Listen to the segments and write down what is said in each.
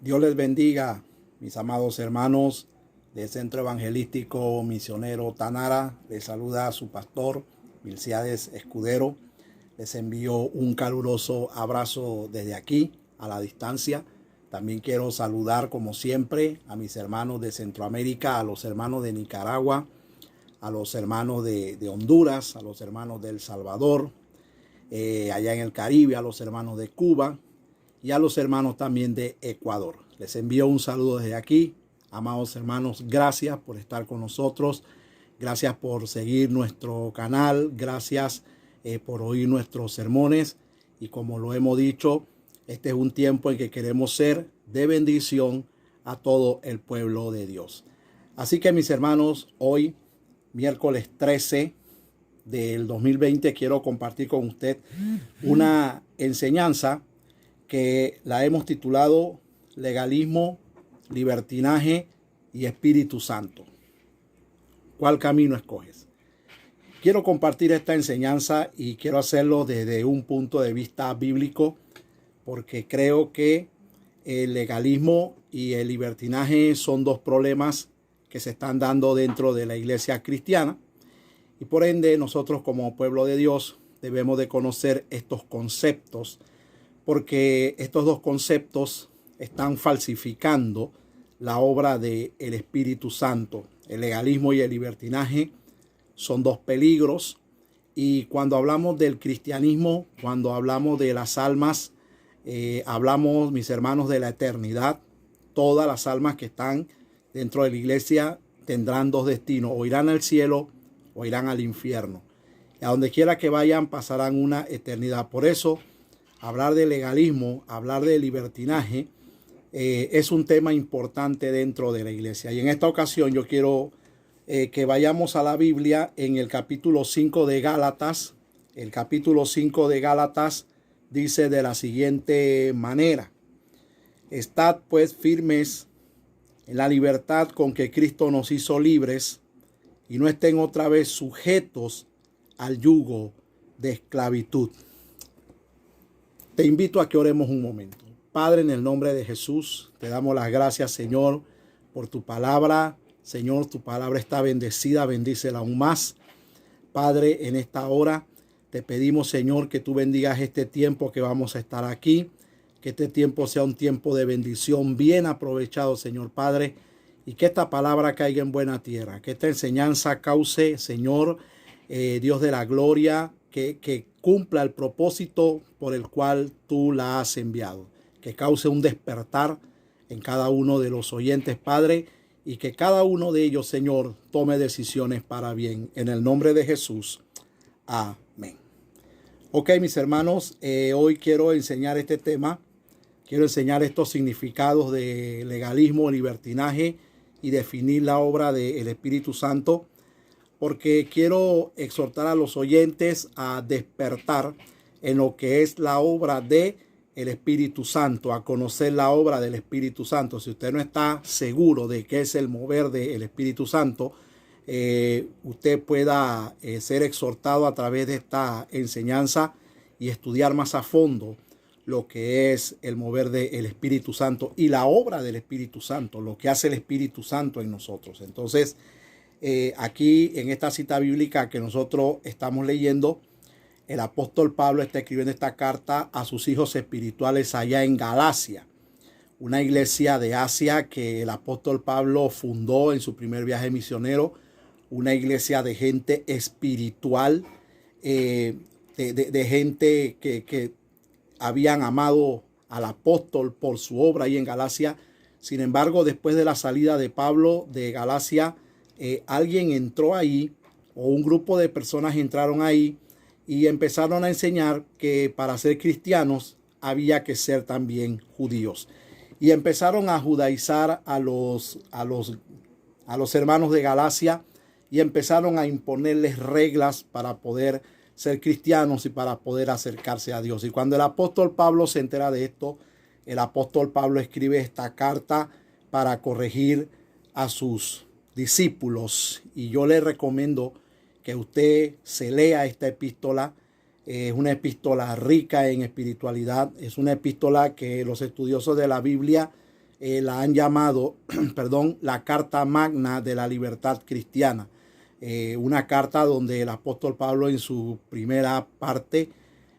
Dios les bendiga, mis amados hermanos del Centro Evangelístico Misionero Tanara. Les saluda a su pastor, Milciades Escudero. Les envío un caluroso abrazo desde aquí, a la distancia. También quiero saludar, como siempre, a mis hermanos de Centroamérica, a los hermanos de Nicaragua, a los hermanos de Honduras, a los hermanos de El Salvador, allá en el Caribe, a los hermanos de Cuba y a los hermanos también de Ecuador. Les envío un saludo desde aquí. Amados hermanos, gracias por estar con nosotros. Gracias por seguir nuestro canal. Gracias por oír nuestros sermones. Y como lo hemos dicho, este es un tiempo en que queremos ser de bendición a todo el pueblo de Dios. Así que, mis hermanos, hoy, miércoles 13 del 2020, quiero compartir con usted una enseñanza que la hemos titulado Legalismo, Libertinaje y Espíritu Santo. ¿Cuál camino escoges? Quiero compartir esta enseñanza y quiero hacerlo desde un punto de vista bíblico, porque creo que el legalismo y el libertinaje son dos problemas que se están dando dentro de la iglesia cristiana, y por ende nosotros como pueblo de Dios debemos de conocer estos conceptos, porque estos dos conceptos están falsificando la obra del Espíritu Santo. El legalismo y el libertinaje son dos peligros, y cuando hablamos del cristianismo, cuando hablamos de las almas, hablamos, mis hermanos, de la eternidad. Todas las almas que están dentro de la iglesia tendrán dos destinos: o irán al cielo o irán al infierno. Y a donde quiera que vayan pasarán una eternidad. Por eso, hablar de legalismo, hablar de libertinaje, es un tema importante dentro de la iglesia. Y en esta ocasión yo quiero que vayamos a la Biblia en el capítulo 5 de Gálatas. El capítulo 5 de Gálatas dice de la siguiente manera: Estad pues firmes en la libertad con que Cristo nos hizo libres, y no estén otra vez sujetos al yugo de esclavitud. Te invito a que oremos un momento. Padre, en el nombre de Jesús, te damos las gracias, Señor, por tu palabra. Señor, tu palabra está bendecida, bendícela aún más. Padre, en esta hora te pedimos, Señor, que tú bendigas este tiempo que vamos a estar aquí, que este tiempo sea un tiempo de bendición bien aprovechado, Señor Padre, y que esta palabra caiga en buena tierra, que esta enseñanza cause, Señor, Dios de la gloria, que cumpla el propósito por el cual tú la has enviado, que cause un despertar en cada uno de los oyentes, Padre, y que cada uno de ellos, Señor, tome decisiones para bien. En el nombre de Jesús. Amén. Ok, mis hermanos, hoy quiero enseñar este tema. Quiero enseñar estos significados de legalismo, libertinaje y definir la obra del Espíritu Santo, porque quiero exhortar a los oyentes a despertar en lo que es la obra del Espíritu Santo, a conocer la obra del Espíritu Santo. Si usted no está seguro de qué es el mover del Espíritu Santo, usted pueda ser exhortado a través de esta enseñanza y estudiar más a fondo lo que es el mover del Espíritu Santo y la obra del Espíritu Santo, lo que hace el Espíritu Santo en nosotros. Entonces, aquí en esta cita bíblica que nosotros estamos leyendo, el apóstol Pablo está escribiendo esta carta a sus hijos espirituales allá en Galacia, una iglesia de Asia que el apóstol Pablo fundó en su primer viaje misionero, una iglesia de gente espiritual, de gente que habían amado al apóstol por su obra ahí en Galacia. Sin embargo, después de la salida de Pablo de Galacia, alguien entró ahí, o un grupo de personas entraron ahí y empezaron a enseñar que para ser cristianos había que ser también judíos. Y empezaron a judaizar a los hermanos de Galacia, y empezaron a imponerles reglas para poder ser cristianos y para poder acercarse a Dios. Y cuando el apóstol Pablo se entera de esto, el apóstol Pablo escribe esta carta para corregir a sus discípulos. Y yo le recomiendo que usted se lea esta epístola. Es una epístola rica en espiritualidad. Es una epístola que los estudiosos de la Biblia la han llamado, perdón, la Carta Magna de la Libertad Cristiana. Una carta donde el apóstol Pablo en su primera parte,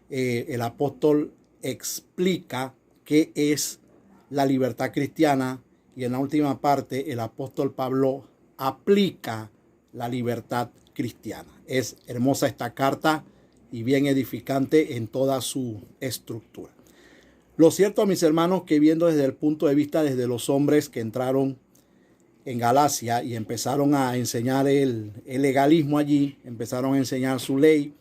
el apóstol explica qué es la libertad cristiana, y en la última parte el apóstol Pablo aplica la libertad cristiana. Es hermosa esta carta y bien edificante en toda su estructura. Lo cierto, mis hermanos, que viendo desde el punto de vista desde los hombres que entraron en Galacia y empezaron a enseñar el legalismo allí, empezaron a enseñar su ley,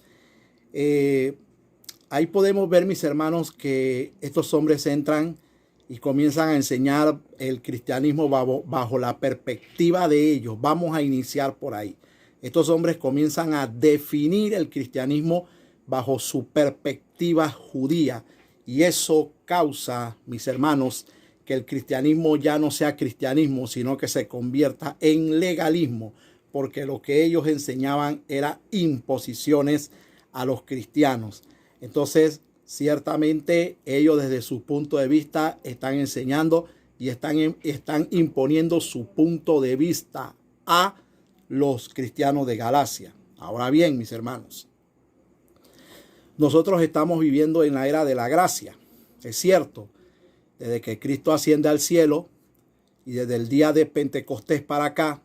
ahí podemos ver, mis hermanos, que estos hombres entran y comienzan a enseñar el cristianismo bajo la perspectiva de ellos. Vamos a iniciar por ahí. Estos hombres comienzan a definir el cristianismo bajo su perspectiva judía. Y eso causa, mis hermanos, que el cristianismo ya no sea cristianismo, sino que se convierta en legalismo, porque lo que ellos enseñaban era imposiciones a los cristianos. Entonces, ciertamente ellos desde su punto de vista están enseñando y están imponiendo su punto de vista a los cristianos de Galacia. Ahora bien, mis hermanos, nosotros estamos viviendo en la era de la gracia. Es cierto, desde que Cristo asciende al cielo y desde el día de Pentecostés para acá,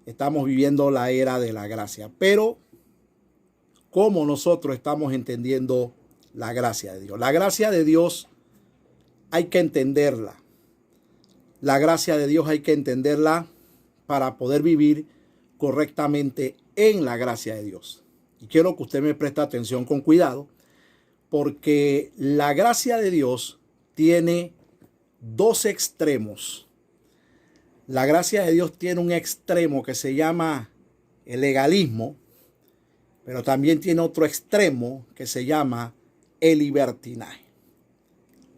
estamos viviendo la era de la gracia. Pero, ¿cómo nosotros estamos entendiendo la gracia de Dios? La gracia de Dios hay que entenderla. La gracia de Dios hay que entenderla para poder vivir correctamente en la gracia de Dios. Y quiero que usted me preste atención con cuidado, porque la gracia de Dios tiene dos extremos. La gracia de Dios tiene un extremo que se llama el legalismo, pero también tiene otro extremo que se llama el libertinaje.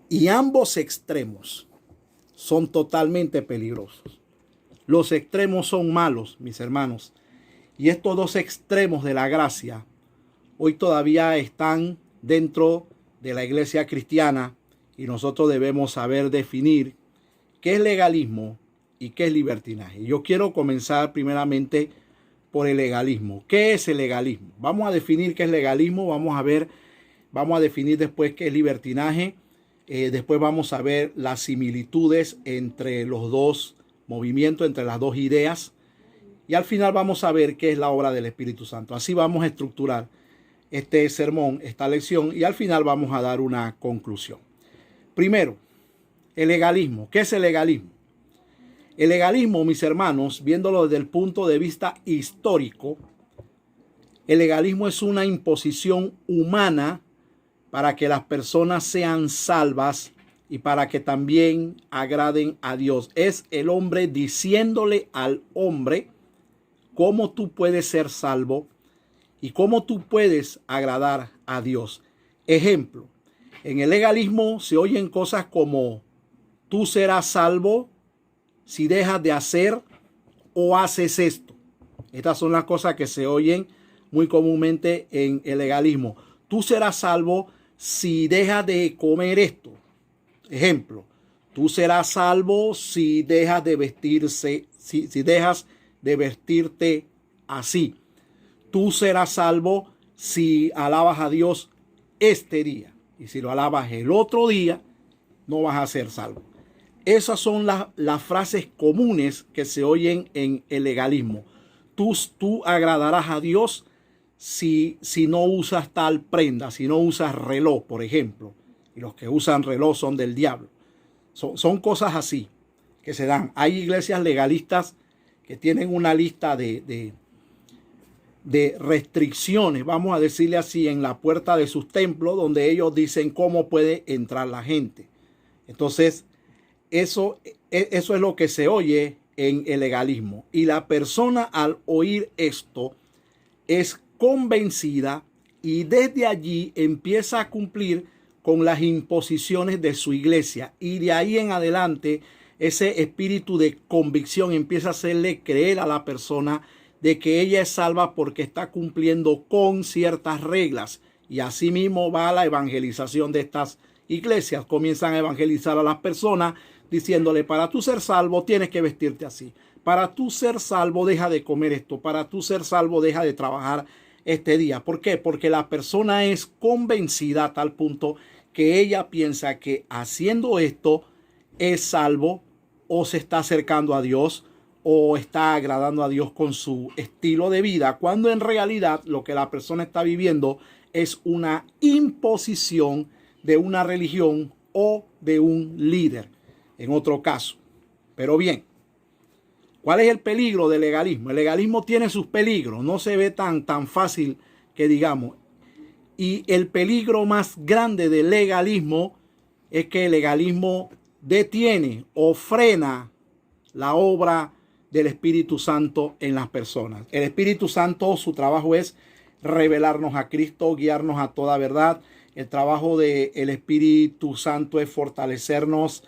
Y ambos extremos son totalmente peligrosos. Los extremos son malos, mis hermanos. Y estos dos extremos de la gracia hoy todavía están dentro de la iglesia cristiana, y nosotros debemos saber definir qué es legalismo y qué es libertinaje. Yo quiero comenzar primeramente por el legalismo. ¿Qué es el legalismo? Vamos a definir qué es legalismo, vamos a definir después qué es libertinaje, después vamos a ver las similitudes entre los dos movimientos, entre las dos ideas, y al final vamos a ver qué es la obra del Espíritu Santo. Así vamos a estructurar este sermón, esta lección, y al final vamos a dar una conclusión. Primero, el legalismo. ¿Qué es el legalismo? El legalismo, mis hermanos, viéndolo desde el punto de vista histórico, el legalismo es una imposición humana para que las personas sean salvas y para que también agraden a Dios. Es el hombre diciéndole al hombre cómo tú puedes ser salvo y cómo tú puedes agradar a Dios. Ejemplo, en el legalismo se oyen cosas como: tú serás salvo si dejas de hacer o haces esto. Estas son las cosas que se oyen muy comúnmente en el legalismo. Tú serás salvo si dejas de comer esto. Ejemplo, tú serás salvo si dejas de vestirse, si dejas de vestirte así. Tú serás salvo si alabas a Dios este día. Y si lo alabas el otro día, no vas a ser salvo. Esas son las frases comunes que se oyen en el legalismo. Tú agradarás a Dios si no usas tal prenda, si no usas reloj, por ejemplo. Y los que usan reloj son del diablo. Son cosas así que se dan. Hay iglesias legalistas que tienen una lista de restricciones, vamos a decirle así, en la puerta de sus templos, donde ellos dicen cómo puede entrar la gente. Entonces, eso es lo que se oye en el legalismo. Y la persona, al oír esto, es convencida y desde allí empieza a cumplir con las imposiciones de su iglesia. Y de ahí en adelante, ese espíritu de convicción empieza a hacerle creer a la persona de que ella es salva porque está cumpliendo con ciertas reglas. Y así mismo va la evangelización de estas iglesias comienzan a evangelizar a las personas diciéndole: para tú ser salvo tienes que vestirte así. Para tú ser salvo deja de comer esto. Para tú ser salvo deja de trabajar este día. ¿Por qué? Porque la persona es convencida a tal punto que ella piensa que haciendo esto es salvo o se está acercando a Dios o está agradando a Dios con su estilo de vida, cuando en realidad lo que la persona está viviendo es una imposición de una religión o de un líder, en otro caso. Pero bien, ¿cuál es el peligro del legalismo? El legalismo tiene sus peligros, no se ve tan fácil que digamos. Y el peligro más grande del legalismo es que el legalismo detiene o frena la obra del Espíritu Santo en las personas. El Espíritu Santo, su trabajo es revelarnos a Cristo, guiarnos a toda verdad. El trabajo del Espíritu Santo es fortalecernos,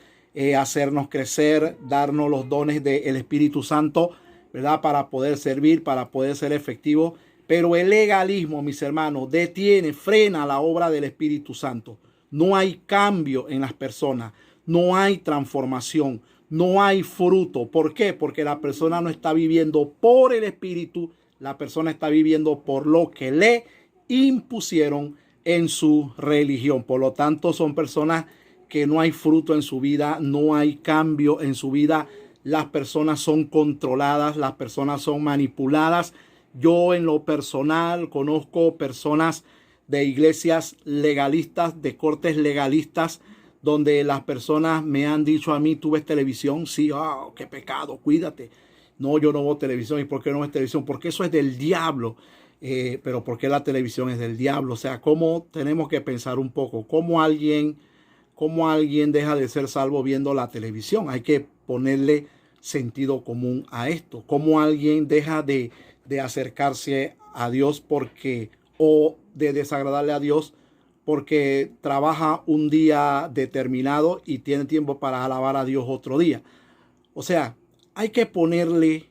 hacernos crecer, darnos los dones del Espíritu Santo, ¿verdad? Para poder servir, para poder ser efectivos. Pero el legalismo, mis hermanos, detiene, frena la obra del Espíritu Santo. No hay cambio en las personas, no hay transformación, no hay fruto. ¿Por qué? Porque la persona no está viviendo por el Espíritu, la persona está viviendo por lo que le impusieron en su religión. Por lo tanto, son personas que no hay fruto en su vida, no hay cambio en su vida. Las personas son controladas, las personas son manipuladas. Yo en lo personal conozco personas de iglesias legalistas, de cortes legalistas, donde las personas me han dicho a mí: ¿tú ves televisión? Sí, qué pecado, cuídate. No, yo no veo televisión. ¿Y por qué no ves televisión? Porque eso es del diablo. Pero ¿por qué la televisión es del diablo? O sea, ¿cómo tenemos que pensar un poco? ¿Cómo alguien deja de ser salvo viendo la televisión? Hay que ponerle sentido común a esto. ¿Cómo alguien deja de acercarse a Dios o de desagradarle a Dios porque trabaja un día determinado y tiene tiempo para alabar a Dios otro día? O sea, hay que ponerle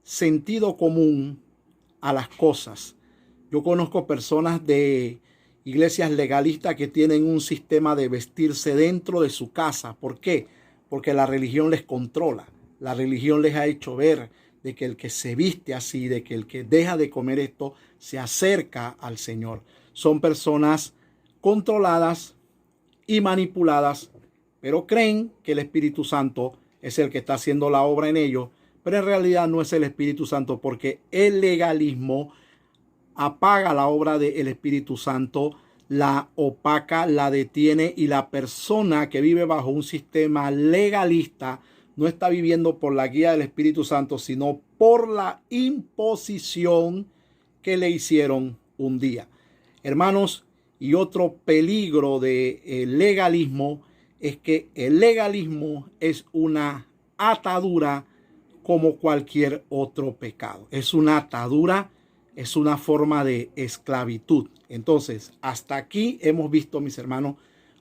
sentido común a las cosas. Yo conozco personas de iglesias legalistas que tienen un sistema de vestirse dentro de su casa. ¿Por qué? Porque la religión les controla. La religión les ha hecho ver de que el que se viste así, de que el que deja de comer esto, se acerca al Señor. Son personas controladas y manipuladas, pero creen que el Espíritu Santo es el que está haciendo la obra en ellos, pero en realidad no es el Espíritu Santo, porque el legalismo apaga la obra del Espíritu Santo, la opaca, la detiene, y la persona que vive bajo un sistema legalista no está viviendo por la guía del Espíritu Santo, sino por la imposición que le hicieron un día. Hermanos, y otro peligro del legalismo es que el legalismo es una atadura como cualquier otro pecado. Es una atadura, es una forma de esclavitud. Entonces, hasta aquí hemos visto, mis hermanos,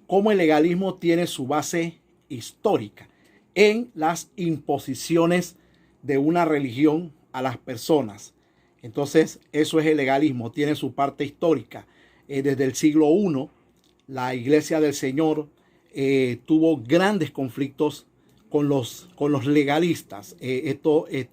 cómo el legalismo tiene su base histórica en las imposiciones de una religión a las personas. Entonces, eso es el legalismo, tiene su parte histórica. Desde el siglo I, la Iglesia del Señor tuvo grandes conflictos con los legalistas.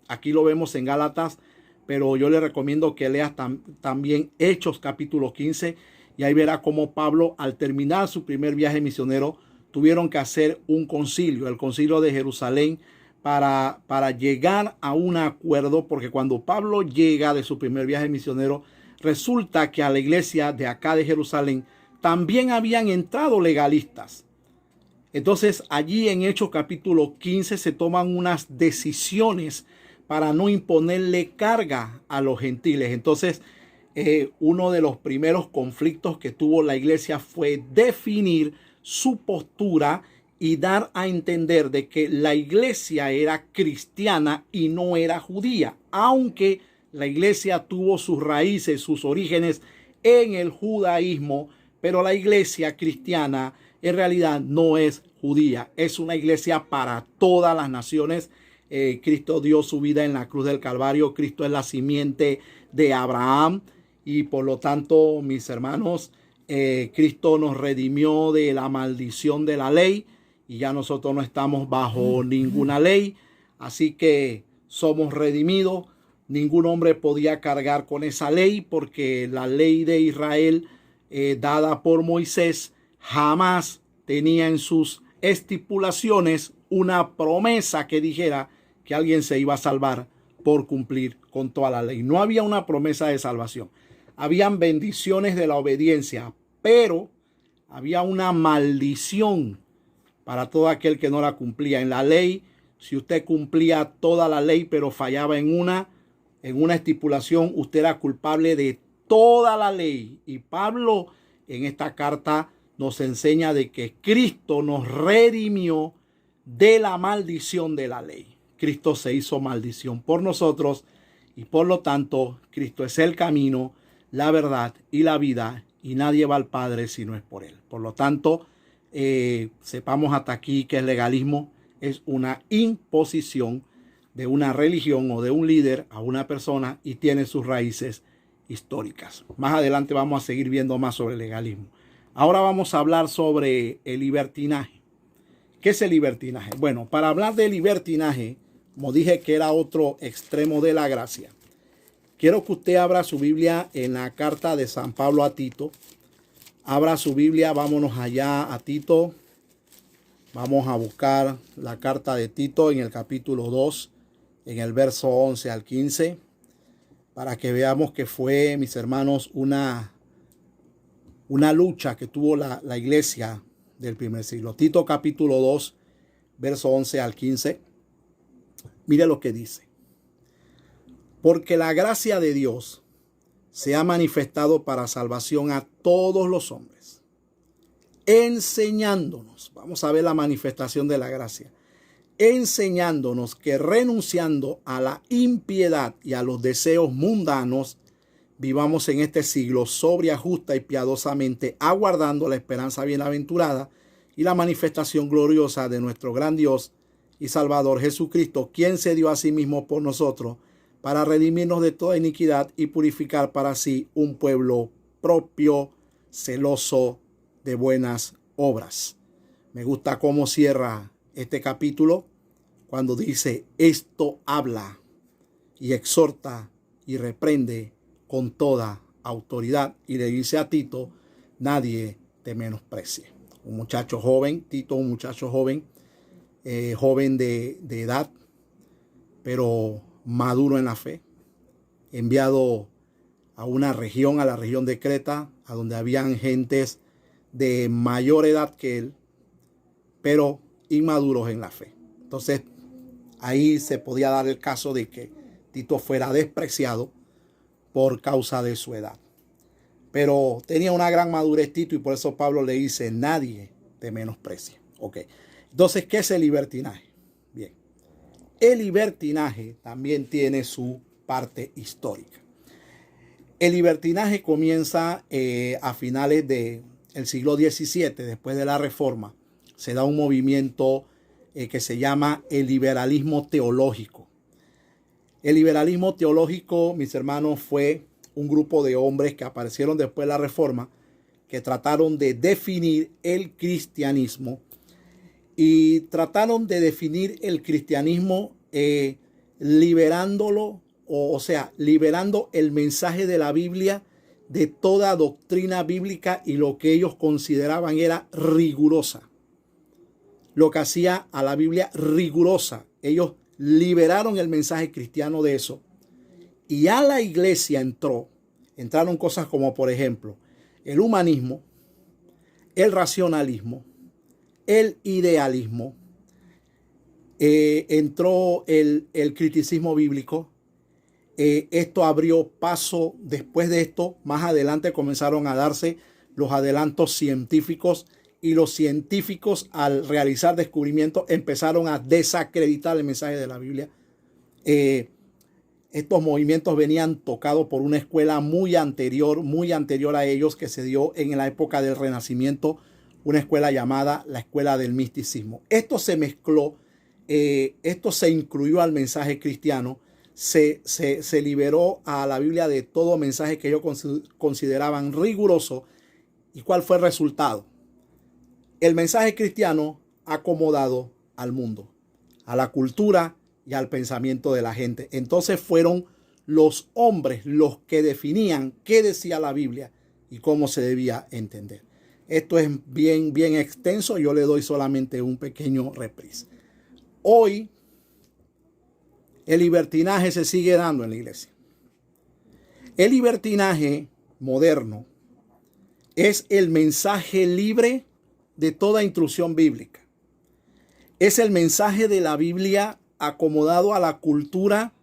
Aquí lo vemos en Gálatas, pero yo le recomiendo que leas también Hechos capítulo 15, y ahí verá cómo Pablo, al terminar su primer viaje misionero, tuvieron que hacer un concilio, el concilio de Jerusalén, para llegar a un acuerdo, porque cuando Pablo llega de su primer viaje misionero, resulta que a la iglesia de acá de Jerusalén también habían entrado legalistas. Entonces allí en Hechos capítulo 15 se toman unas decisiones para no imponerle carga a los gentiles. Entonces uno de los primeros conflictos que tuvo la iglesia fue definir su postura y dar a entender de que la iglesia era cristiana y no era judía, aunque la iglesia tuvo sus raíces, sus orígenes en el judaísmo, pero la iglesia cristiana en realidad no es judía, es una iglesia para todas las naciones. Cristo dio su vida en la cruz del Calvario, Cristo es la simiente de Abraham, y por lo tanto, mis hermanos, Cristo nos redimió de la maldición de la ley y ya nosotros no estamos bajo ninguna ley. Así que somos redimidos. Ningún hombre podía cargar con esa ley porque la ley de Israel dada por Moisés jamás tenía en sus estipulaciones una promesa que dijera que alguien se iba a salvar por cumplir con toda la ley. No había una promesa de salvación. Habían bendiciones de la obediencia, pero había una maldición para todo aquel que no la cumplía. En la ley, si usted cumplía toda la ley, pero fallaba en una estipulación, usted era culpable de toda la ley. Y Pablo en esta carta nos enseña de que Cristo nos redimió de la maldición de la ley. Cristo se hizo maldición por nosotros y por lo tanto Cristo es el camino, la verdad y la vida, y nadie va al Padre si no es por él. Por lo tanto, sepamos hasta aquí que el legalismo es una imposición de una religión o de un líder a una persona y tiene sus raíces históricas. Más adelante vamos a seguir viendo más sobre el legalismo. Ahora vamos a hablar sobre el libertinaje. ¿Qué es el libertinaje? Bueno, para hablar de libertinaje, como dije que era otro extremo de la gracia, quiero que usted abra su Biblia en la carta de San Pablo a Tito. Abra su Biblia, vámonos allá a Tito. Vamos a buscar la carta de Tito en el capítulo 2, en el verso 11 al 15, para que veamos que fue, mis hermanos, una lucha que tuvo la iglesia del primer siglo. Tito capítulo 2, verso 11 al 15. Mire lo que dice. Porque la gracia de Dios se ha manifestado para salvación a todos los hombres, enseñándonos, vamos a ver la manifestación de la gracia, enseñándonos que renunciando a la impiedad y a los deseos mundanos, vivamos en este siglo sobria, justa y piadosamente, aguardando la esperanza bienaventurada y la manifestación gloriosa de nuestro gran Dios y Salvador Jesucristo, quien se dio a sí mismo por nosotros para redimirnos de toda iniquidad y purificar para sí un pueblo propio, celoso de buenas obras. Me gusta cómo cierra este capítulo cuando dice: esto habla y exhorta y reprende con toda autoridad. Y le dice a Tito: nadie te menosprecie. Un muchacho joven, Tito, un muchacho joven, joven de edad, pero maduro en la fe, enviado a una región, a la región de Creta, a donde habían gentes de mayor edad que él, pero inmaduros en la fe. Entonces, ahí se podía dar el caso de que Tito fuera despreciado por causa de su edad. Pero tenía una gran madurez Tito, y por eso Pablo le dice: nadie te menosprecia. Ok. Entonces, ¿qué es el libertinaje? Bien. El libertinaje también tiene su parte histórica. El libertinaje comienza a finales del siglo XVII, después de la Reforma. Se da un movimiento que se llama el liberalismo teológico. El liberalismo teológico, mis hermanos, fue un grupo de hombres que aparecieron después de la Reforma, que trataron de definir el cristianismo, y trataron de definir el cristianismo liberándolo, o sea, liberando el mensaje de la Biblia de toda doctrina bíblica y lo que ellos consideraban era rigurosa. Lo que hacía a la Biblia rigurosa. Ellos liberaron el mensaje cristiano de eso. Y a la iglesia entraron cosas como, por ejemplo, el humanismo, el racionalismo, el idealismo, entró el criticismo bíblico. Esto abrió paso. Después de esto, más adelante comenzaron a darse los adelantos científicos, y los científicos, al realizar descubrimientos, empezaron a desacreditar el mensaje de la Biblia. Estos movimientos venían tocados por una escuela muy anterior a ellos, que se dio en la época del Renacimiento, una escuela llamada la escuela del misticismo. Esto se mezcló, esto se incluyó al mensaje cristiano, se liberó a la Biblia de todo mensaje que ellos consideraban riguroso, ¿Y cuál fue el resultado? El mensaje cristiano acomodado al mundo, a la cultura y al pensamiento de la gente. Entonces fueron los hombres los que definían qué decía la Biblia y cómo se debía entender. Esto es bien extenso. Yo le doy solamente un pequeño reprise. Hoy el libertinaje se sigue dando en la iglesia. El libertinaje moderno es el mensaje libre de toda instrucción bíblica. Es el mensaje de la Biblia acomodado a la cultura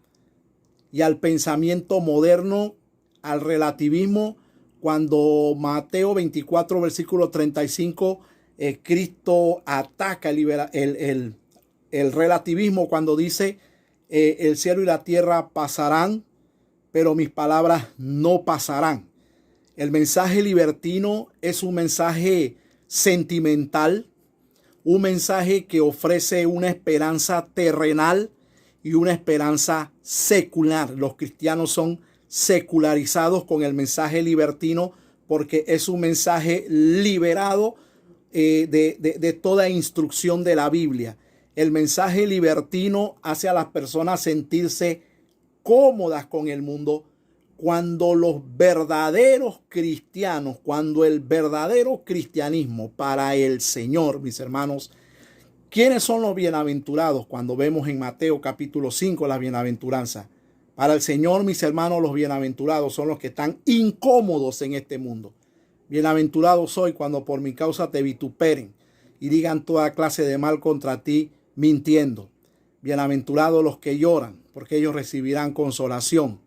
y al pensamiento moderno, al relativismo. Cuando Mateo 24, versículo 35, Cristo ataca el relativismo cuando dice el cielo y la tierra pasarán, pero mis palabras no pasarán. El mensaje libertino es un mensaje sentimental, un mensaje que ofrece una esperanza terrenal y una esperanza secular. Los cristianos son secularizados con el mensaje libertino porque es un mensaje liberado de toda instrucción de la Biblia. El mensaje libertino hace a las personas sentirse cómodas con el mundo, cuando los verdaderos cristianos, cuando el verdadero cristianismo para el Señor, mis hermanos, ¿quiénes son los bienaventurados? Cuando vemos en Mateo capítulo 5 la bienaventuranza. Para el Señor, mis hermanos, los bienaventurados son los que están incómodos en este mundo. Bienaventurado soy cuando por mi causa te vituperen y digan toda clase de mal contra ti, mintiendo. Bienaventurados los que lloran, porque ellos recibirán consolación.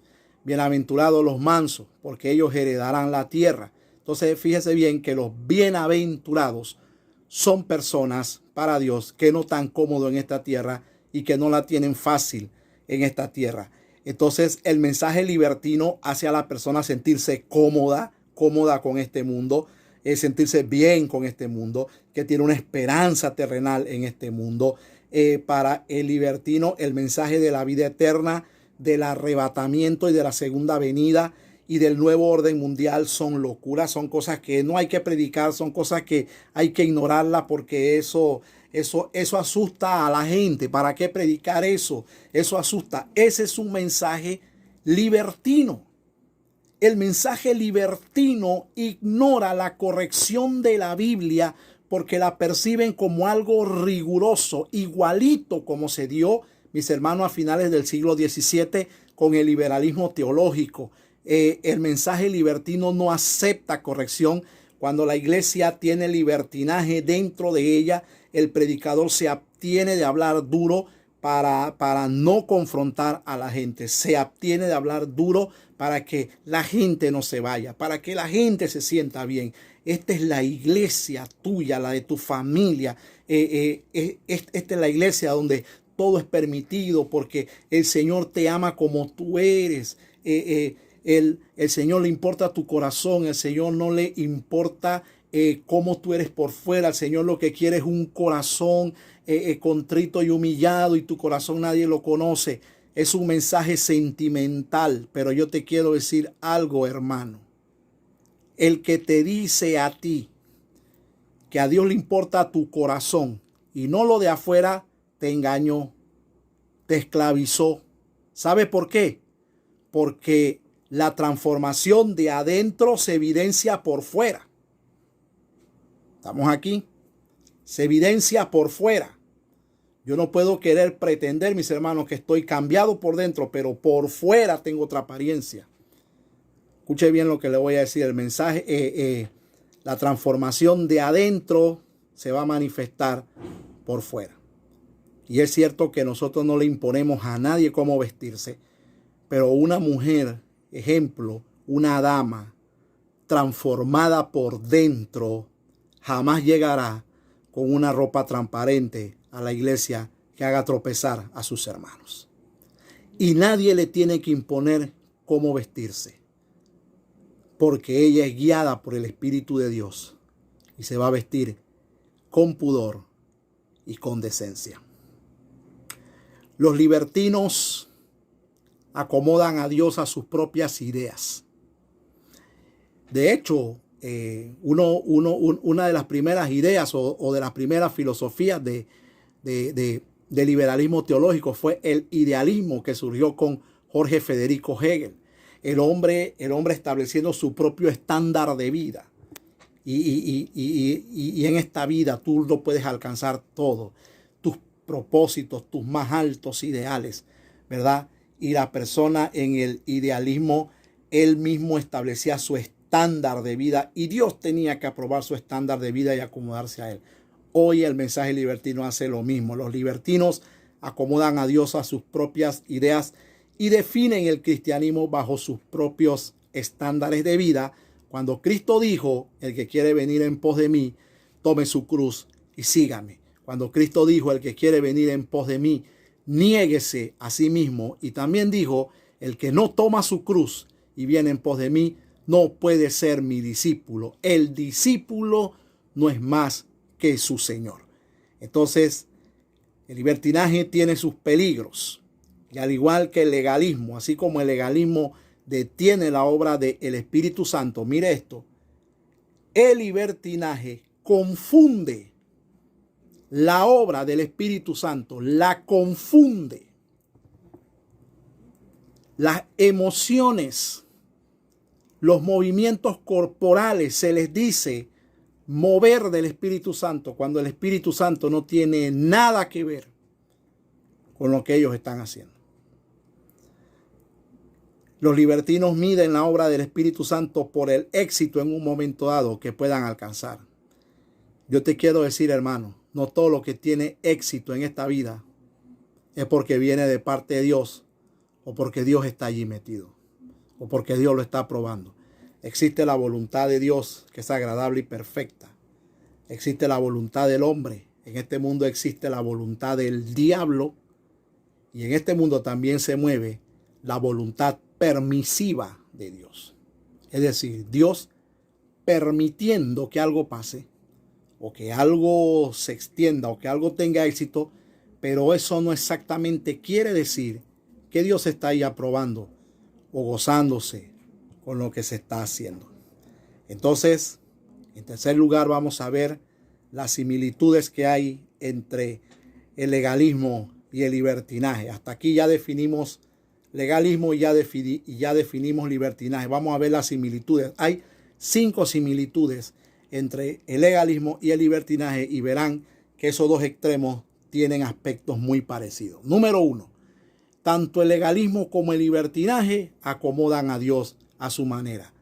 Bienaventurados los mansos, porque ellos heredarán la tierra. Entonces, fíjese bien que los bienaventurados son personas para Dios que no están cómodos en esta tierra y que no la tienen fácil en esta tierra. Entonces, el mensaje libertino hace a la persona sentirse cómoda con este mundo, sentirse bien con este mundo, que tiene una esperanza terrenal en este mundo. Para el libertino, el mensaje de la vida eterna, del arrebatamiento y de la segunda venida y del nuevo orden mundial son locuras, son cosas que no hay que predicar, son cosas que hay que ignorarlas porque eso asusta a la gente. ¿Para qué predicar eso? Eso asusta. Ese es un mensaje libertino. El mensaje libertino ignora la corrección de la Biblia porque la perciben como algo riguroso, igualito como se dio, mis hermanos, a finales del siglo XVII con el liberalismo teológico. El mensaje libertino no acepta corrección. Cuando la iglesia tiene libertinaje dentro de ella, el predicador se abstiene de hablar duro para no confrontar a la gente. Se abstiene de hablar duro para que la gente no se vaya, para que la gente se sienta bien. Esta es la iglesia tuya, la de tu familia. Esta es la iglesia donde todo es permitido porque el Señor te ama como tú eres. El Señor le importa tu corazón. El Señor no le importa cómo tú eres por fuera. El Señor lo que quiere es un corazón contrito y humillado, y tu corazón nadie lo conoce. Es un mensaje sentimental, pero yo te quiero decir algo, hermano. El que te dice a ti que a Dios le importa tu corazón y no lo de afuera, te engañó, te esclavizó. ¿Sabe por qué? Porque la transformación de adentro se evidencia por fuera. ¿Estamos aquí? Se evidencia por fuera. Yo no puedo querer pretender, mis hermanos, que estoy cambiado por dentro, pero por fuera tengo otra apariencia. Escuche bien lo que le voy a decir. El mensaje, la transformación de adentro se va a manifestar por fuera. Y es cierto que nosotros no le imponemos a nadie cómo vestirse, pero una mujer, ejemplo, una dama transformada por dentro, jamás llegará con una ropa transparente a la iglesia que haga tropezar a sus hermanos. Y nadie le tiene que imponer cómo vestirse, porque ella es guiada por el Espíritu de Dios y se va a vestir con pudor y con decencia. Los libertinos acomodan a Dios a sus propias ideas. De hecho, una de las primeras ideas o de las primeras filosofías de liberalismo teológico fue el idealismo, que surgió con Jorge Federico Hegel. El hombre estableciendo su propio estándar de vida. Y en esta vida tú lo puedes alcanzar todo. Tus propósitos, tus más altos ideales, ¿verdad? Y la persona en el idealismo, él mismo establecía su estándar de vida y Dios tenía que aprobar su estándar de vida y acomodarse a él. Hoy el mensaje libertino hace lo mismo. Los libertinos acomodan a Dios a sus propias ideas y definen el cristianismo bajo sus propios estándares de vida. Cuando Cristo dijo, el que quiere venir en pos de mí, tome su cruz y sígame. Cuando Cristo dijo, el que quiere venir en pos de mí, niéguese a sí mismo. Y también dijo, el que no toma su cruz y viene en pos de mí, no puede ser mi discípulo. El discípulo no es más que su Señor. Entonces, el libertinaje tiene sus peligros. Y al igual que el legalismo, así como el legalismo detiene la obra del Espíritu Santo, mire esto, el libertinaje confunde la obra del Espíritu Santo, la confunde. Las emociones, los movimientos corporales, se les dice mover del Espíritu Santo, cuando el Espíritu Santo no tiene nada que ver con lo que ellos están haciendo. Los libertinos miden la obra del Espíritu Santo por el éxito en un momento dado que puedan alcanzar. Yo te quiero decir, hermano, no todo lo que tiene éxito en esta vida es porque viene de parte de Dios o porque Dios está allí metido o porque Dios lo está aprobando. Existe la voluntad de Dios, que es agradable y perfecta. Existe la voluntad del hombre. En este mundo existe la voluntad del diablo. Y en este mundo también se mueve la voluntad permisiva de Dios. Es decir, Dios permitiendo que algo pase, o que algo se extienda, o que algo tenga éxito, pero eso no exactamente quiere decir que Dios está ahí aprobando o gozándose con lo que se está haciendo. Entonces, en tercer lugar, vamos a ver las similitudes que hay entre el legalismo y el libertinaje. Hasta aquí ya definimos legalismo y ya definimos libertinaje. Vamos a ver las similitudes. Hay 5 similitudes entre el legalismo y el libertinaje y verán que esos dos extremos tienen aspectos muy parecidos. Número 1. Tanto el legalismo como el libertinaje acomodan a Dios a su manera.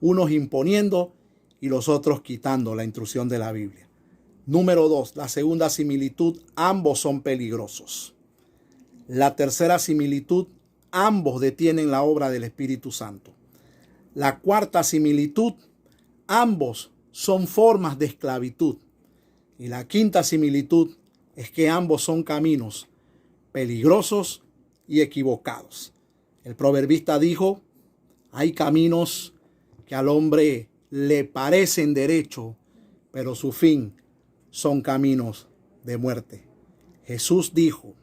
Unos imponiendo y los otros quitando la instrucción de la Biblia. Número 2. La segunda similitud, ambos son peligrosos. La tercera similitud, ambos detienen la obra del Espíritu Santo. La cuarta similitud, ambos son formas de esclavitud. Y la quinta similitud es que ambos son caminos peligrosos y equivocados. El proverbista dijo, hay caminos que al hombre le parecen derecho, pero su fin son caminos de muerte. Jesús dijo,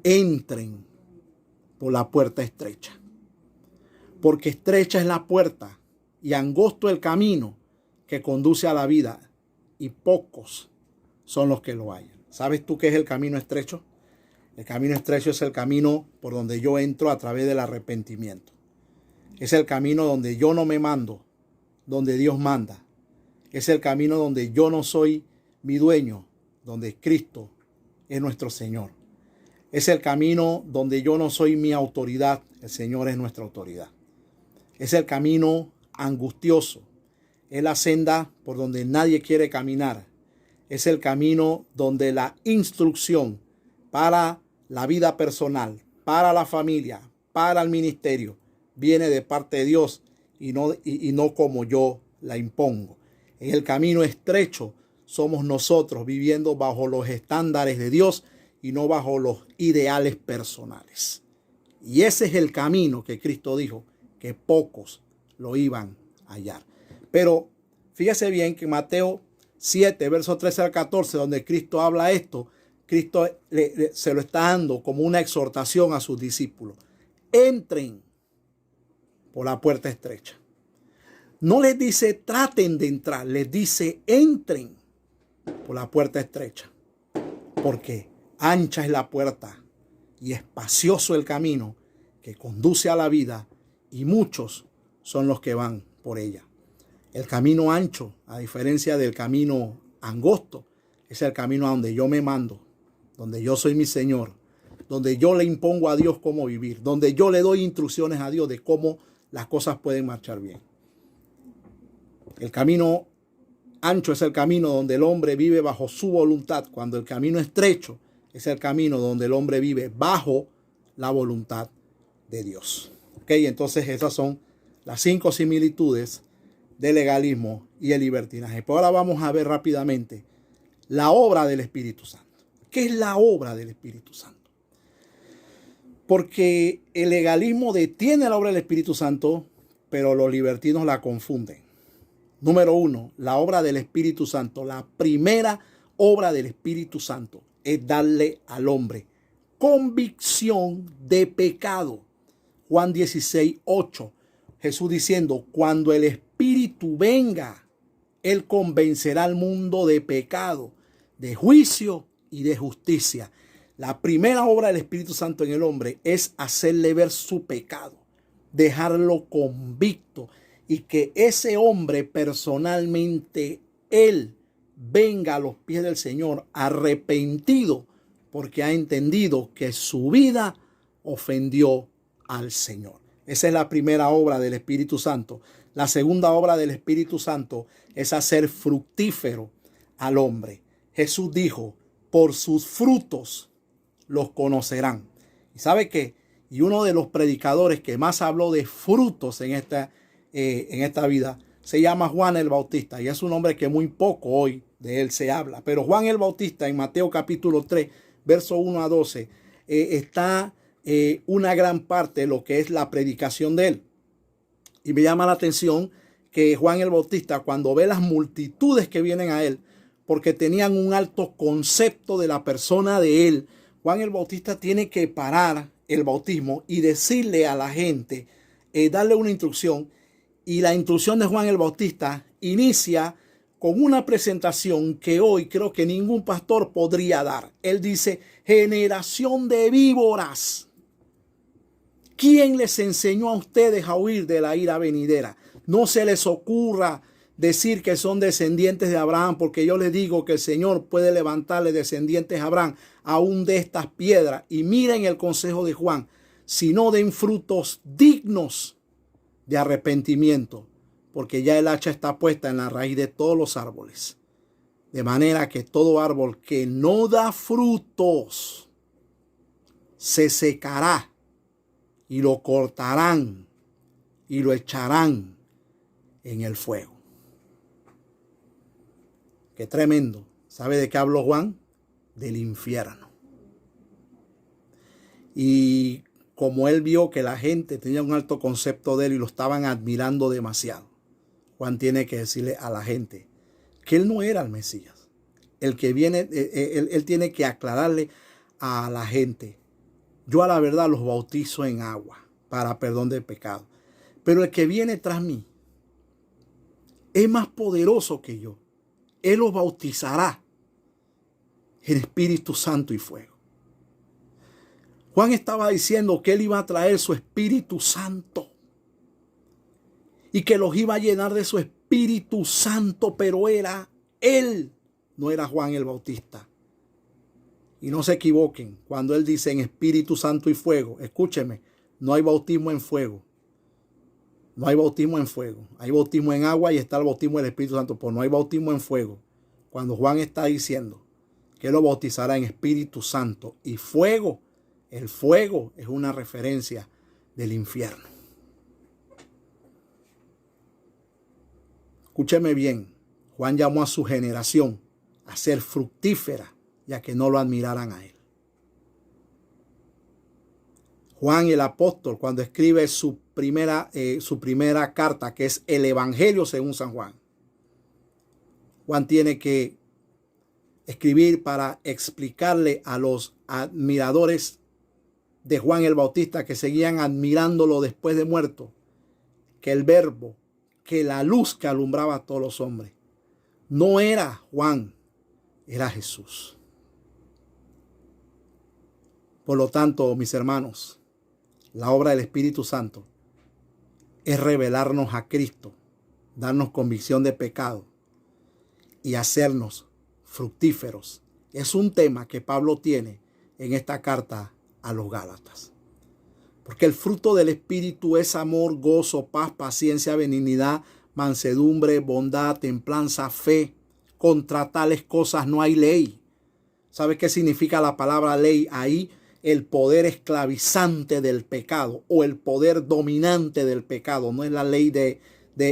entren por la puerta estrecha, porque estrecha es la puerta y angosto el camino que conduce a la vida, y pocos son los que lo hallan. ¿Sabes tú qué es el camino estrecho? El camino estrecho es el camino por donde yo entro a través del arrepentimiento. Es el camino donde yo no me mando, donde Dios manda. Es el camino donde yo no soy mi dueño, donde Cristo es nuestro Señor. Es el camino donde yo no soy mi autoridad, el Señor es nuestra autoridad. Es el camino angustioso. Es la senda por donde nadie quiere caminar. Es el camino donde la instrucción para la vida personal, para la familia, para el ministerio, viene de parte de Dios y no como yo la impongo. En el camino estrecho somos nosotros viviendo bajo los estándares de Dios y no bajo los ideales personales. Y ese es el camino que Cristo dijo que pocos lo iban a hallar. Pero fíjese bien que Mateo 7, versos 13 al 14, donde Cristo habla esto, Cristo se lo está dando como una exhortación a sus discípulos. Entren por la puerta estrecha. No les dice traten de entrar, les dice entren por la puerta estrecha. Porque ancha es la puerta y espacioso el camino que conduce a la vida, y muchos son los que van por ella. El camino ancho, a diferencia del camino angosto, es el camino a donde yo me mando, donde yo soy mi Señor, donde yo le impongo a Dios cómo vivir, donde yo le doy instrucciones a Dios de cómo las cosas pueden marchar bien. El camino ancho es el camino donde el hombre vive bajo su voluntad, cuando el camino estrecho es el camino donde el hombre vive bajo la voluntad de Dios. ¿Ok? Entonces esas son las 5 similitudes del legalismo y el libertinaje. Pero ahora vamos a ver rápidamente la obra del Espíritu Santo. ¿Qué es la obra del Espíritu Santo? Porque el legalismo detiene la obra del Espíritu Santo, pero los libertinos la confunden. Número 1, la obra del Espíritu Santo. La primera obra del Espíritu Santo es darle al hombre convicción de pecado. Juan 16, 8. Jesús diciendo, cuando el Espíritu venga, Él convencerá al mundo de pecado, de juicio y de justicia. La primera obra del Espíritu Santo en el hombre es hacerle ver su pecado, dejarlo convicto, y que ese hombre personalmente, él venga a los pies del Señor arrepentido, porque ha entendido que su vida ofendió al Señor. Esa es la primera obra del Espíritu Santo. La segunda obra del Espíritu Santo es hacer fructífero al hombre. Jesús dijo, por sus frutos los conocerán. ¿Y sabe qué? Y uno de los predicadores que más habló de frutos en esta vida se llama Juan el Bautista, y es un hombre que muy poco hoy de él se habla. Pero Juan el Bautista, en Mateo capítulo 3, verso 1 a 12, está una gran parte de lo que es la predicación de él. Y me llama la atención que Juan el Bautista, cuando ve las multitudes que vienen a él, porque tenían un alto concepto de la persona de él, Juan el Bautista tiene que parar el bautismo y decirle a la gente, darle una instrucción. Y la instrucción de Juan el Bautista inicia con una presentación que hoy creo que ningún pastor podría dar. Él dice, generación de víboras, ¿quién les enseñó a ustedes a huir de la ira venidera? No se les ocurra decir que son descendientes de Abraham, porque yo les digo que el Señor puede levantarle descendientes a Abraham aún de estas piedras. Y miren el consejo de Juan, si no den frutos dignos de arrepentimiento, porque ya el hacha está puesta en la raíz de todos los árboles, de manera que todo árbol que no da frutos se secará, y lo cortarán y lo echarán en el fuego. Qué tremendo. ¿Sabe de qué habló Juan? Del infierno. Y como él vio que la gente tenía un alto concepto de él y lo estaban admirando demasiado, Juan tiene que decirle a la gente que él no era el Mesías. El que viene, él tiene que aclararle a la gente, yo a la verdad los bautizo en agua para perdón de pecado, pero el que viene tras mí es más poderoso que yo. Él los bautizará en Espíritu Santo y fuego. Juan estaba diciendo que él iba a traer su Espíritu Santo y que los iba a llenar de su Espíritu Santo, pero era él, no era Juan el Bautista. Y no se equivoquen, cuando él dice en Espíritu Santo y fuego, escúcheme, no hay bautismo en fuego. No hay bautismo en fuego. Hay bautismo en agua y está el bautismo del Espíritu Santo, pero no hay bautismo en fuego. Cuando Juan está diciendo que lo bautizará en Espíritu Santo y fuego, el fuego es una referencia del infierno. Escúcheme bien, Juan llamó a su generación a ser fructífera y a que no lo admiraran a él. Juan el apóstol, cuando escribe su primera carta, que es el Evangelio según San Juan, Juan tiene que escribir para explicarle a los admiradores de Juan el Bautista que seguían admirándolo después de muerto, que el verbo que la luz que alumbraba a todos los hombres no era Juan, era Jesús. Por lo tanto, mis hermanos, la obra del Espíritu Santo es revelarnos a Cristo, darnos convicción de pecado y hacernos fructíferos. Es un tema que Pablo tiene en esta carta a los Gálatas. Porque el fruto del Espíritu es amor, gozo, paz, paciencia, benignidad, mansedumbre, bondad, templanza, fe. Contra tales cosas no hay ley. ¿Sabes qué significa la palabra ley? Ahí el poder esclavizante del pecado o el poder dominante del pecado. No es la ley de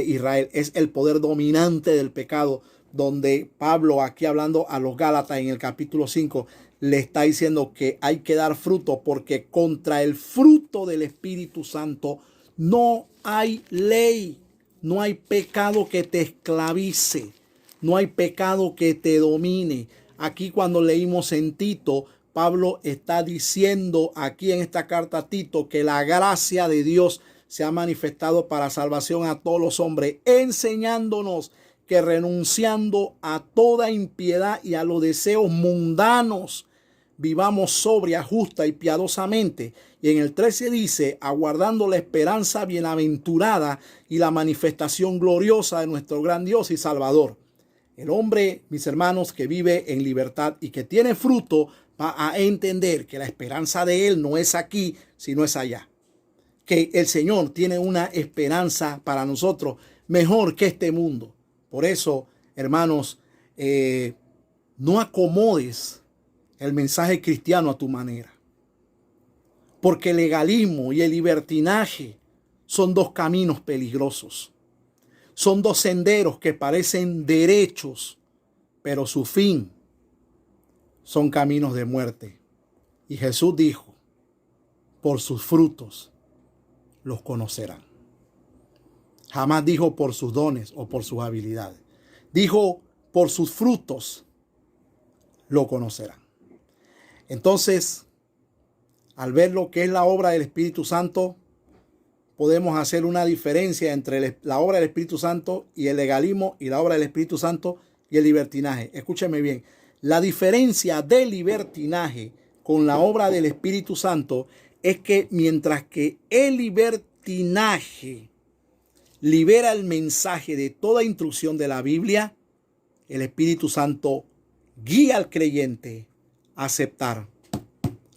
Israel, es el poder dominante del pecado, donde Pablo, aquí hablando a los Gálatas en el capítulo 5, le está diciendo que hay que dar fruto, porque contra el fruto del Espíritu Santo no hay ley, no hay pecado que te esclavice, no hay pecado que te domine. Aquí cuando leímos en Tito, Pablo está diciendo aquí en esta carta a Tito que la gracia de Dios se ha manifestado para salvación a todos los hombres, enseñándonos que renunciando a toda impiedad y a los deseos mundanos, vivamos sobria, justa y piadosamente. Y en el 13 dice, aguardando la esperanza bienaventurada y la manifestación gloriosa de nuestro gran Dios y Salvador. El hombre, mis hermanos, que vive en libertad y que tiene fruto, va a entender que la esperanza de él no es aquí, sino es allá. Que el Señor tiene una esperanza para nosotros mejor que este mundo. Por eso, hermanos, no acomodes el mensaje cristiano a tu manera. Porque el legalismo y el libertinaje son dos caminos peligrosos. Son dos senderos que parecen derechos, pero su fin son caminos de muerte. Y Jesús dijo, por sus frutos los conocerán. Jamás dijo por sus dones o por sus habilidades. Dijo, por sus frutos lo conocerán. Entonces, al ver lo que es la obra del Espíritu Santo, podemos hacer una diferencia entre la obra del Espíritu Santo y el legalismo, y la obra del Espíritu Santo y el libertinaje. Escúcheme bien. La diferencia del libertinaje con la obra del Espíritu Santo es que mientras que el libertinaje libera el mensaje de toda instrucción de la Biblia, el Espíritu Santo guía al creyente a aceptar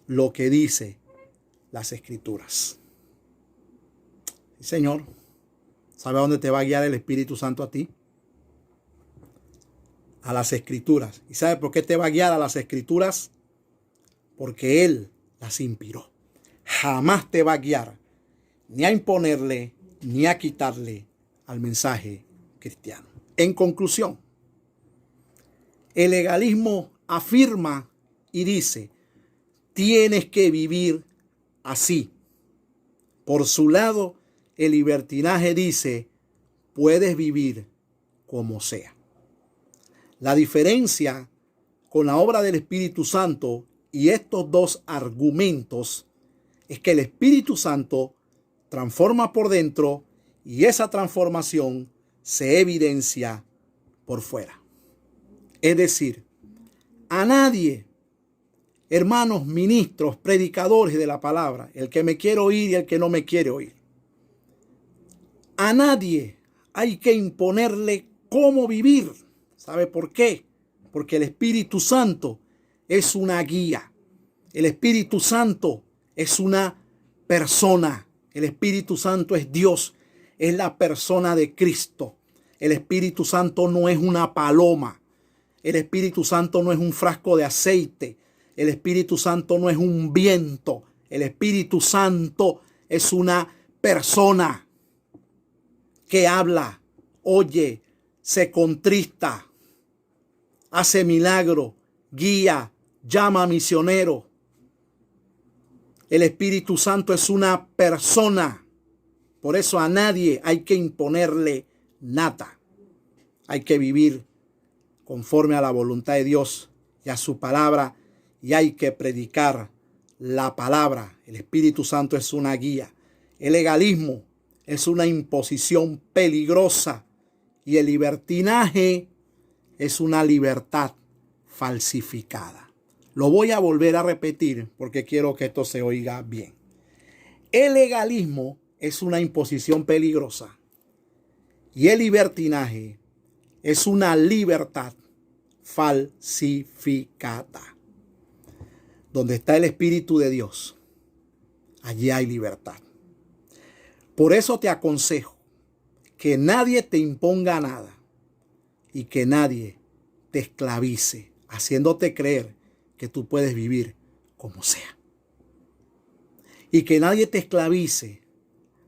lo que dice las Escrituras. Sí, Señor. ¿Sabe a dónde te va a guiar el Espíritu Santo a ti? A las Escrituras. ¿Y sabe por qué te va a guiar a las Escrituras? Porque Él las inspiró. Jamás te va a guiar ni a imponerle ni a quitarle al mensaje cristiano. En conclusión, el legalismo afirma y dice, tienes que vivir así. Por su lado, el libertinaje dice, puedes vivir como sea. La diferencia con la obra del Espíritu Santo y estos dos argumentos es que el Espíritu Santo transforma por dentro y esa transformación se evidencia por fuera. Es decir, a nadie, hermanos, ministros, predicadores de la palabra, el que me quiere oír y el que no me quiere oír, a nadie hay que imponerle cómo vivir. ¿Sabe por qué? Porque el Espíritu Santo es una guía. El Espíritu Santo es una persona. El Espíritu Santo es Dios. Es la persona de Cristo. El Espíritu Santo no es una paloma. El Espíritu Santo no es un frasco de aceite. El Espíritu Santo no es un viento. El Espíritu Santo es una persona que habla, oye, se contrista, hace milagro, guía, llama a misionero. El Espíritu Santo es una persona. Por eso a nadie hay que imponerle nada. Hay que vivir conforme a la voluntad de Dios y a su palabra, y hay que predicar la palabra. El Espíritu Santo es una guía. El legalismo es una imposición peligrosa y el libertinaje es una libertad falsificada. Lo voy a volver a repetir porque quiero que esto se oiga bien. El legalismo es una imposición peligrosa y el libertinaje es una libertad falsificada. Donde está el Espíritu de Dios, allí hay libertad. Por eso te aconsejo que nadie te imponga nada y que nadie te esclavice, haciéndote creer que tú puedes vivir como sea. Y que nadie te esclavice,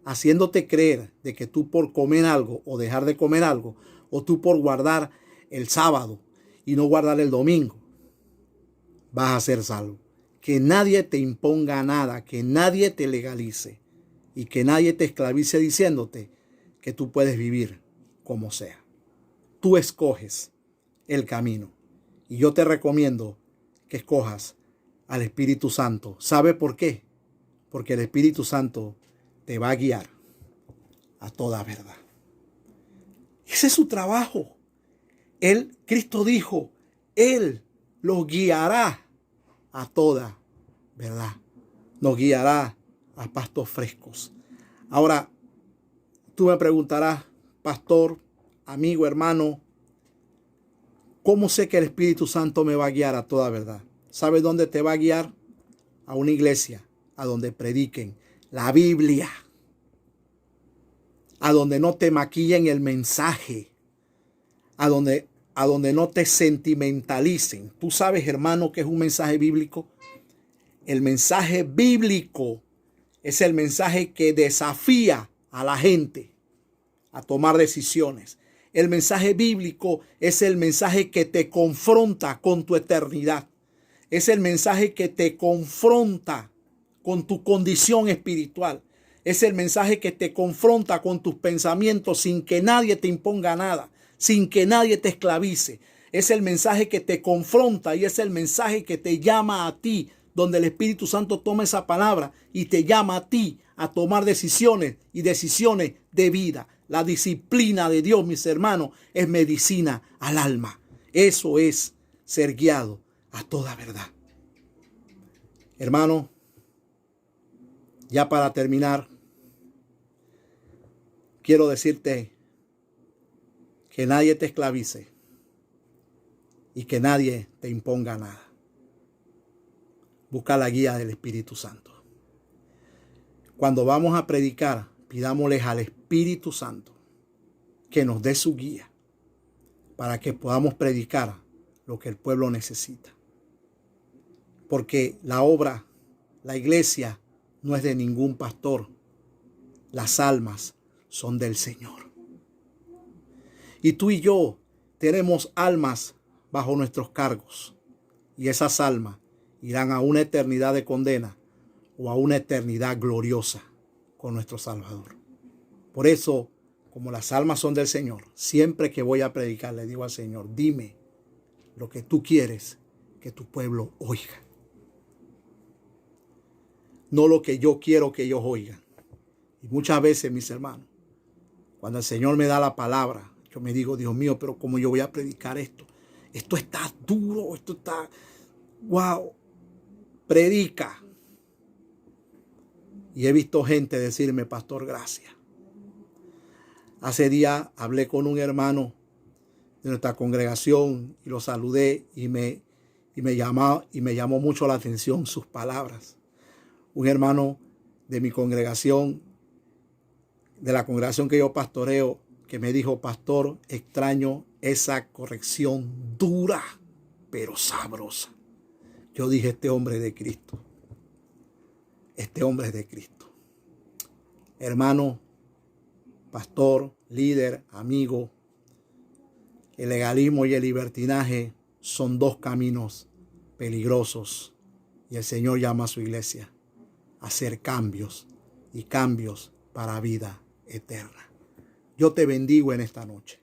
haciéndote creer de que tú por comer algo o dejar de comer algo, o tú por guardar el sábado y no guardar el domingo, vas a ser salvo. Que nadie te imponga nada, que nadie te legalice y que nadie te esclavice diciéndote que tú puedes vivir como sea. Tú escoges el camino y yo te recomiendo que escojas al Espíritu Santo. ¿Sabe por qué? Porque el Espíritu Santo te va a guiar a toda verdad. Ese es su trabajo. Cristo dijo, Él los guiará a toda verdad. Nos guiará a pastos frescos. Ahora, tú me preguntarás, pastor, amigo, hermano, ¿cómo sé que el Espíritu Santo me va a guiar a toda verdad? ¿Sabes dónde te va a guiar? A una iglesia, a donde prediquen la Biblia, a donde no te maquillen el mensaje, a donde no te sentimentalicen. Tú sabes, hermano, que es un mensaje bíblico. El mensaje bíblico es el mensaje que desafía a la gente a tomar decisiones. El mensaje bíblico es el mensaje que te confronta con tu eternidad. Es el mensaje que te confronta con tu condición espiritual. Es el mensaje que te confronta con tus pensamientos sin que nadie te imponga nada, sin que nadie te esclavice. Es el mensaje que te confronta y es el mensaje que te llama a ti, donde el Espíritu Santo toma esa palabra y te llama a ti a tomar decisiones y decisiones de vida. La disciplina de Dios, mis hermanos, es medicina al alma. Eso es ser guiado a toda verdad. Hermano, ya para terminar, quiero decirte que nadie te esclavice y que nadie te imponga nada. Busca la guía del Espíritu Santo. Cuando vamos a predicar, pidámosles al Espíritu Santo que nos dé su guía para que podamos predicar lo que el pueblo necesita. Porque la obra, la iglesia, no es de ningún pastor. Las almas son del Señor. Y tú y yo tenemos almas bajo nuestros cargos. Y esas almas irán a una eternidad de condena o a una eternidad gloriosa con nuestro Salvador. Por eso, como las almas son del Señor, siempre que voy a predicar le digo al Señor, dime lo que tú quieres que tu pueblo oiga. No lo que yo quiero que ellos oigan. Y muchas veces, mis hermanos, cuando el Señor me da la palabra, yo me digo, Dios mío, pero ¿cómo yo voy a predicar esto? Esto está duro, esto está, wow, predica. Y he visto gente decirme, pastor, gracias. Hace días hablé con un hermano de nuestra congregación y lo saludé y me llamó mucho la atención sus palabras. Un hermano de mi congregación, de la congregación que yo pastoreo, que me dijo, pastor, extraño esa corrección dura, pero sabrosa. Yo dije, este hombre es de Cristo. Este hombre es de Cristo. Hermano, pastor, líder, amigo, el legalismo y el libertinaje son dos caminos peligrosos. Y el Señor llama a su iglesia a hacer cambios y cambios para vida eterna. Yo te bendigo en esta noche.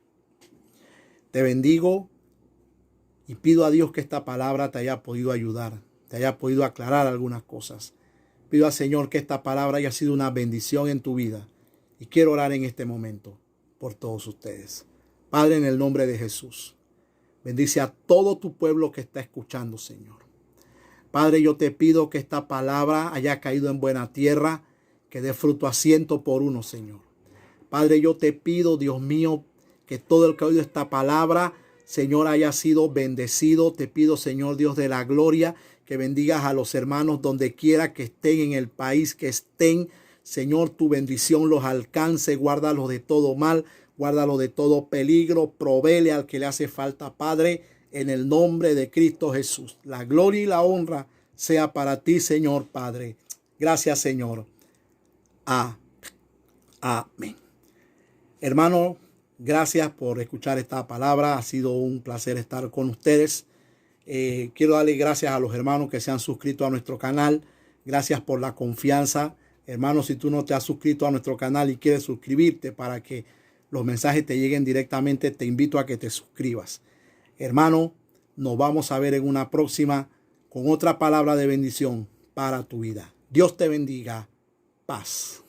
Te bendigo y pido a Dios que esta palabra te haya podido ayudar, te haya podido aclarar algunas cosas. Pido al Señor que esta palabra haya sido una bendición en tu vida y Y quiero orar en este momento por todos ustedes. Padre, en el nombre de Jesús, bendice a todo tu pueblo que está escuchando, Señor. Padre, yo te pido que esta palabra haya caído en buena tierra, que dé fruto a 100 por 1, Señor. Padre, yo te pido, Dios mío, que todo el que ha oído esta palabra, Señor, haya sido bendecido. Te pido, Señor Dios de la gloria, que bendigas a los hermanos donde quiera que estén, en el país que estén. Señor, tu bendición los alcance, guárdalos de todo mal, guárdalos de todo peligro, provéele al que le hace falta, Padre, en el nombre de Cristo Jesús. La gloria y la honra sea para ti, Señor Padre. Gracias, Señor. Amén. Hermano, gracias por escuchar esta palabra. Ha sido un placer estar con ustedes. Quiero darle gracias a los hermanos que se han suscrito a nuestro canal. Gracias por la confianza. Hermano, si tú no te has suscrito a nuestro canal y quieres suscribirte para que los mensajes te lleguen directamente, te invito a que te suscribas. Hermano, nos vamos a ver en una próxima con otra palabra de bendición para tu vida. Dios te bendiga. Paz.